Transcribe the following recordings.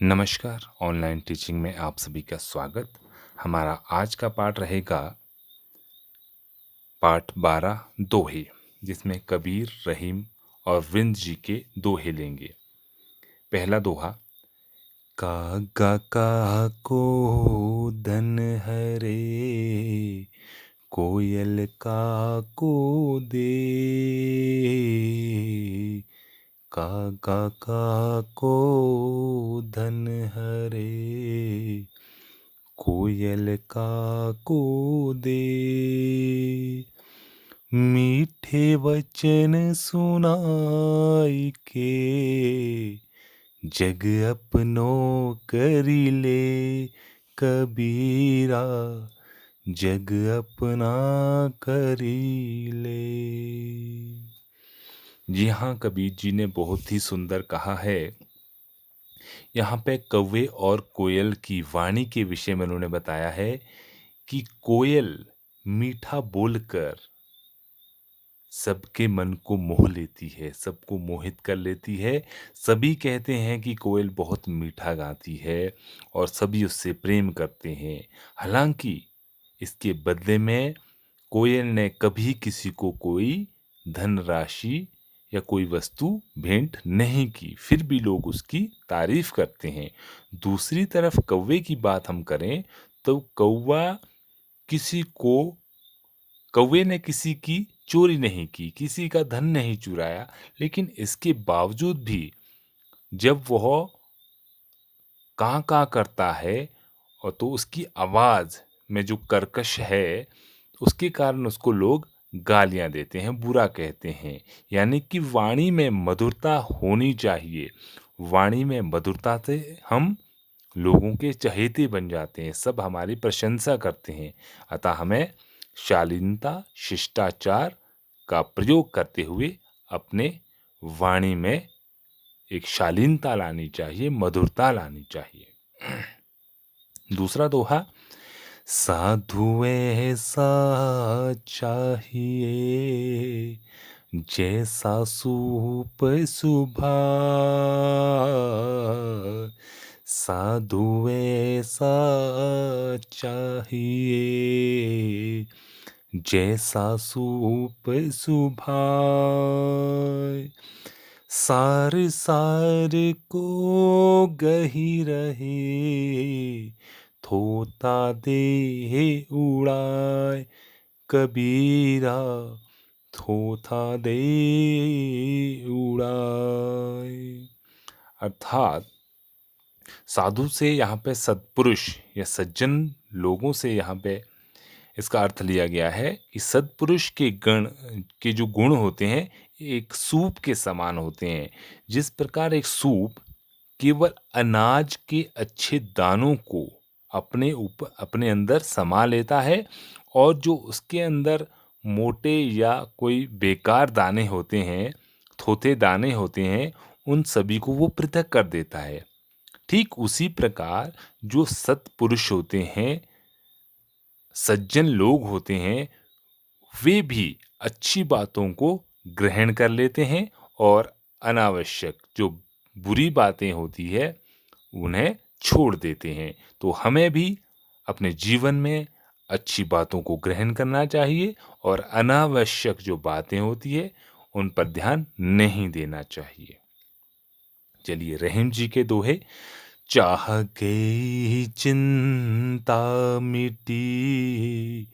नमस्कार, online teaching में आप सभी का स्वागत। हमारा आज का पाठ रहेगा पाठ 12 दोहे, जिसमें कबीर, रहीम और विंद जी के दोहे लेंगे। पहला दोहा। कागा को धन हरे, कोयल को दे। कागा को धन हरे, कोयल को दे। मीठे वचन सुनाई के, जग अपनो करी ले। कबीरा, जग अपना करी ले। जी हाँ, कबीर जी ने बहुत ही सुंदर कहा है। यहाँ पे कौवे और कोयल की वाणी के विषय में उन्होंने बताया है कि कोयल मीठा बोलकर सबके मन को मोह लेती है, सबको मोहित कर लेती है। सभी कहते हैं कि कोयल बहुत मीठा गाती है और सभी उससे प्रेम करते हैं। हालांकि इसके बदले में कोयल ने कभी किसी को कोई धनराशि या कोई वस्तु भेंट नहीं की, फिर भी लोग उसकी तारीफ करते हैं। दूसरी तरफ कौवे की बात हम करें तो किसी को कौवे ने किसी की चोरी नहीं की, किसी का धन नहीं चुराया, लेकिन इसके बावजूद भी जब वह कां कां करता है और तो उसकी आवाज में जो कर्कश है, उसके कारण उसको लोग गालियां देते हैं, बुरा कहते हैं। यानी कि वाणी में मधुरता होनी चाहिए। वाणी में मधुरता से हम लोगों के चहेते बन जाते हैं, सब हमारी प्रशंसा करते हैं। अतः हमें शालीनता, शिष्टाचार का प्रयोग करते हुए अपने वाणी में एक शालीनता लानी चाहिए, मधुरता लानी चाहिए। दूसरा दोहा। साधु ऐसा चाहिए, जैसा सूप सुभा। साधु ऐसा चाहिए, जैसा सूप सुभाए। सार सार को गही रहे, थोता दे उड़ाए। कबीरा, थोथा दे उड़ाए। अर्थात साधु से यहाँ पे सत्पुरुष या सज्जन लोगों से यहाँ पे इसका अर्थ लिया गया है कि सत्पुरुष के जो गुण होते हैं एक सूप के समान होते हैं। जिस प्रकार एक सूप केवल अनाज के अच्छे दानों को अपने अंदर समा लेता है, और जो उसके अंदर मोटे या कोई बेकार दाने होते हैं, थोथे दाने होते हैं, उन सभी को वो पृथक कर देता है। ठीक उसी प्रकार जो सत्पुरुष होते हैं, सज्जन लोग होते हैं, वे भी अच्छी बातों को ग्रहण कर लेते हैं और अनावश्यक जो बुरी बातें होती है उन्हें छोड़ देते हैं। तो हमें भी अपने जीवन में अच्छी बातों को ग्रहण करना चाहिए और अनावश्यक जो बातें होती है उन पर ध्यान नहीं देना चाहिए। चलिए, रहीम जी के दोहे। चाह गई चिंता मिटी,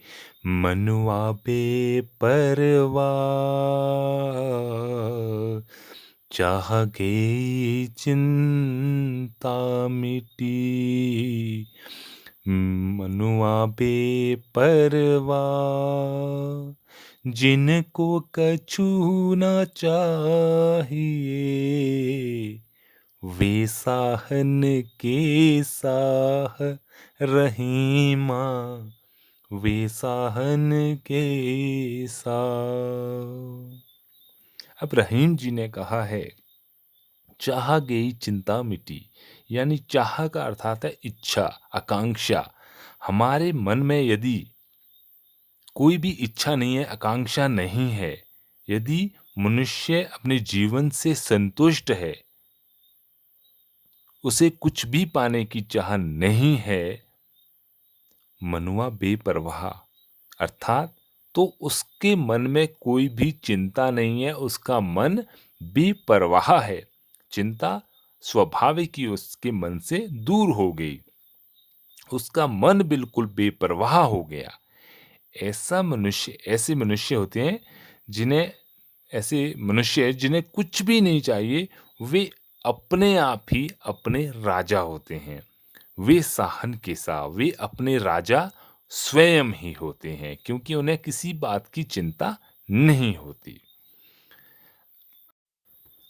मनुआ बेपरवाह। चाह गई चिंता मिटी, मनुआ बेपरवाह। जिनको कछु न चाहिए, वे साहन के साह रहीमा। वे साहन के साह। अब रहीम जी ने कहा है, चाह गई चिंता मिटी, यानी चाह का अर्थात है इच्छा, आकांक्षा। हमारे मन में यदि कोई भी इच्छा नहीं है, आकांक्षा नहीं है, यदि मनुष्य अपने जीवन से संतुष्ट है, उसे कुछ भी पाने की चाह नहीं है, मनुआ बेपरवाह अर्थात तो उसके मन में कोई भी चिंता नहीं है, उसका मन बेपरवाह है। चिंता स्वाभाविक ही उसके मन से दूर हो गई। उसका मन बिल्कुल बेपरवाह हो गया। ऐसे मनुष्य होते हैं जिन्हें ऐसे मनुष्य जिन्हें कुछ भी नहीं चाहिए, वे अपने आप ही अपने राजा होते हैं। वे शाहनशह, वे अपने राजा स्वयं ही होते हैं, क्योंकि उन्हें किसी बात की चिंता नहीं होती।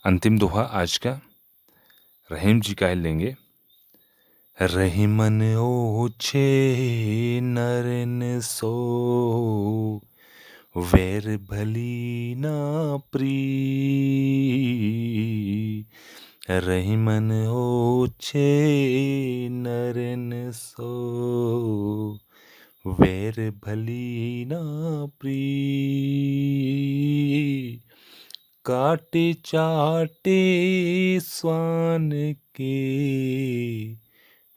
अंतिम दोहा आज का रहीम जी का ही लेंगे। रहीमन ओछे नरन सो, वैर भली ना प्री। रहीमन ओछे नरन सो, वैर भली ना प्री। काटे चाटे स्वान के,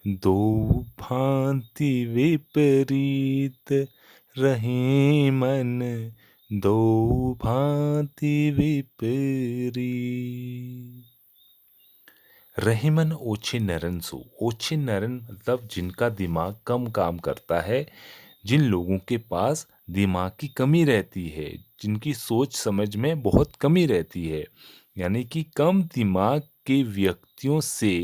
दो भांति विपरीत। रहे मन दो भांति विपरीत। रहे मन ओछे नरन सो। ओछे नरन मतलब जिनका दिमाग कम काम करता है, जिन लोगों के पास दिमाग की कमी रहती है, जिनकी सोच समझ में बहुत कमी रहती है, यानी कि कम दिमाग के व्यक्तियों से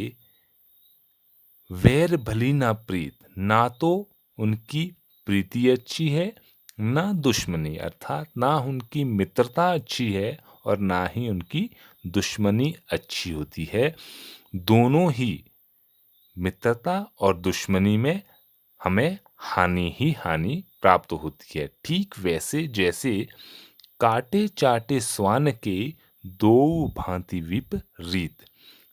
वैर भली ना प्रीत, ना तो उनकी प्रीति अच्छी है, ना दुश्मनी, अर्थात ना उनकी मित्रता अच्छी है और ना ही उनकी दुश्मनी अच्छी होती है। दोनों ही मित्रता और दुश्मनी में हमें हानि ही हानि प्राप्त होती है। ठीक वैसे जैसे काटे चाटे स्वान के दो भांति विपरीत।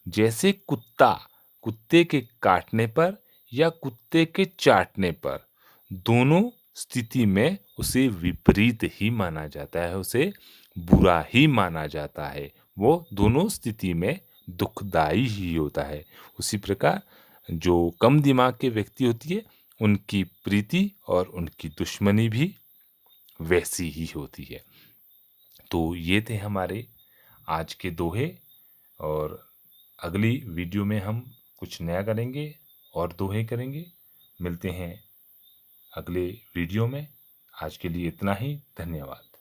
जैसे कुत्ते के काटने पर या कुत्ते के चाटने पर, दोनों स्थिति में उसे विपरीत ही माना जाता है, उसे बुरा ही माना जाता है। वो दोनों स्थिति में दुखदाई ही होता है। उसी प्रकार जो कम दिमाग के व्यक्ति होती है, उनकी प्रीति और उनकी दुश्मनी भी वैसी ही होती है। तो ये थे हमारे आज के दोहे, और अगली वीडियो में हम कुछ नया करेंगे और दोहे करेंगे। मिलते हैं अगले वीडियो में। आज के लिए इतना ही। धन्यवाद।